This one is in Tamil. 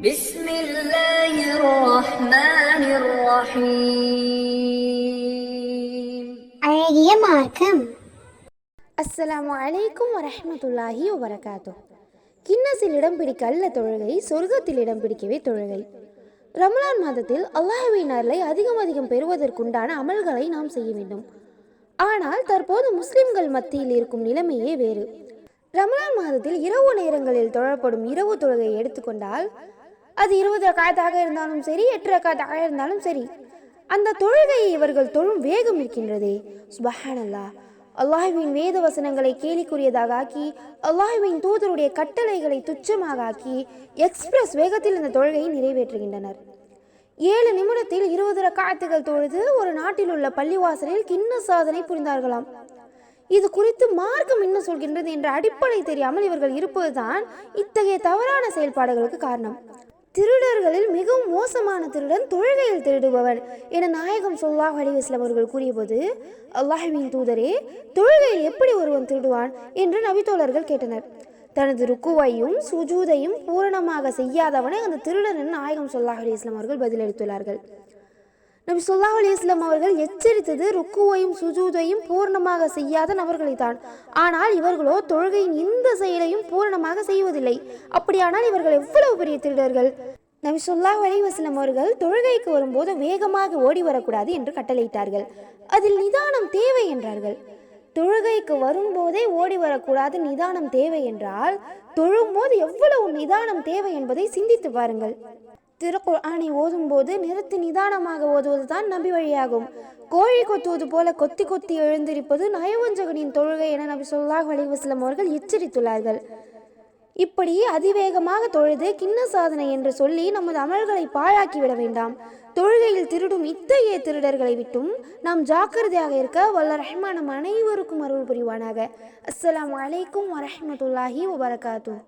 بسم الله الرحمن الرحيم அழகிய மார்க்கம். அஸ்ஸலாமு அலைக்கும் வரஹ்மத்துல்லாஹி வபரகாத்துஹ். கின்னஸில் இடம் பிடிக்க அல்ல தொழுகை, சொர்க்கத்தில் இடம் பிடிக்கவே தொழுகை. ரமலான் மாதத்தில் அல்லாஹ்வின் அருளை அதிகம் பெறுவதற்குண்டான அமல்களை நாம் செய்ய வேண்டும். ஆனால் தற்போது முஸ்லிம்கள் மத்தியில் இருக்கும் நிலைமையே வேறு. ரமலான் மாதத்தில் இரவு நேரங்களில் தொழப்படும் இரவு தொழுகையை எடுத்துக்கொண்டால் அது 20 ரக்காத்தாக இருந்தாலும் சரி, 8 ரக்காத்தாக இருந்தாலும் சரி, அந்த தொழுகையை இவர்கள் தொழும் வேகம் இருக்கின்றதே, சுப்ஹானல்லாஹ். அல்லாஹ்வின் வேத வசனங்களை கேலிக்குரியதாக ஆக்கி, அல்லாஹ்வின் தூதருடைய கட்டளைகளை துச்சமாக ஆக்கி எக்ஸ்பிரஸ் வேகத்தில் இந்த தொழுகையை நிறைவேற்றுகின்றனர். 7 நிமிடத்தில் 20 ரக்காத்துகள் தொழுது ஒரு நாட்டில் உள்ள பள்ளிவாசலில் கின்ன சாதனை புரிந்தார்களாம். இது குறித்து மார்க்கம் என்ன சொல்கின்றது என்ற அடிப்படை தெரியாமல் இவர்கள் இருப்பதுதான் இத்தகைய தவறான செயல்பாடுகளுக்கு காரணம். திருடர்களில் மிகவும் மோசமான திருடன் தொழுகையில் திருடுபவன் என நாயகம் ஸல்லல்லாஹு அலைஹி வஸல்லம் அவர்கள் கூறியபோது, அல்லாஹ்வின் தூதரே, தொழுகையில் எப்படி ஒருவன் திருடுவான் என்று நபித்தோழர்கள் கேட்டனர். தனது ருக்குவையும் சுஜூதையும் பூரணமாக செய்யாதவனை அந்த திருடன் என நாயகம் ஸல்லல்லாஹு அலைஹி வஸல்லம் அவர்கள் பதிலளித்துள்ளார்கள். நபி ஸல்லல்லாஹு அலைஹி வஸல்லம் அவர்கள் எச்சரித்தது ருக்குவையும் சுஜூதையும் பூரணமாக செய்யாத நபர்களைத்தான். ஆனால் இவர்களோ தொழுகையின் இந்த செயலையும் பூரணமாக செய்வதில்லை. அப்படியானால் இவர்கள் எவ்வளவு பெரிய திருடர்கள்! நபி ஸல்லல்லாஹு அலைஹி வஸல்லம் அவர்கள் தொழுகைக்கு வரும்போது வேகமாக ஓடி வரக்கூடாது என்று கட்டளையிட்டார்கள். அதில் நிதானம் தேவை என்றார்கள். தொழுகைக்கு வரும்போதே ஓடி வரக்கூடாது, நிதானம் தேவை என்றால் தொழும்போது எவ்வளவு நிதானம் தேவை என்பதை சிந்தித்து பாருங்கள். திருக்குர்ஆனை ஓதும் போது நிறுத்தி நிதானமாக ஓதுவதுதான் நபி வழியாகும். கோழி கொத்துவது போல கொத்தி கொத்தி எழுந்திருப்பது நயவஞ்சகனின் தொழுகை என நபி ஸல்லல்லாஹு அலைஹி வஸல்லம் அவர்கள் எச்சரித்துள்ளார்கள். இப்படி அதிவேகமாக தொழுது கின்ன சாதனை என்று சொல்லி நமது அமல்களை பாழாக்கிவிட வேண்டாம். தொழுகையில் திருடும் இத்தகைய திருடர்களை விட்டும் நாம் ஜாக்கிரதையாக இருக்க வல்ல ரஹ்மான் நம் அனைவருக்கும் அருள் புரிவானாக. அஸ்ஸலாமு அலைக்கும் வரஹ்மத்துல்லாஹி வபரகாத்துஹ்.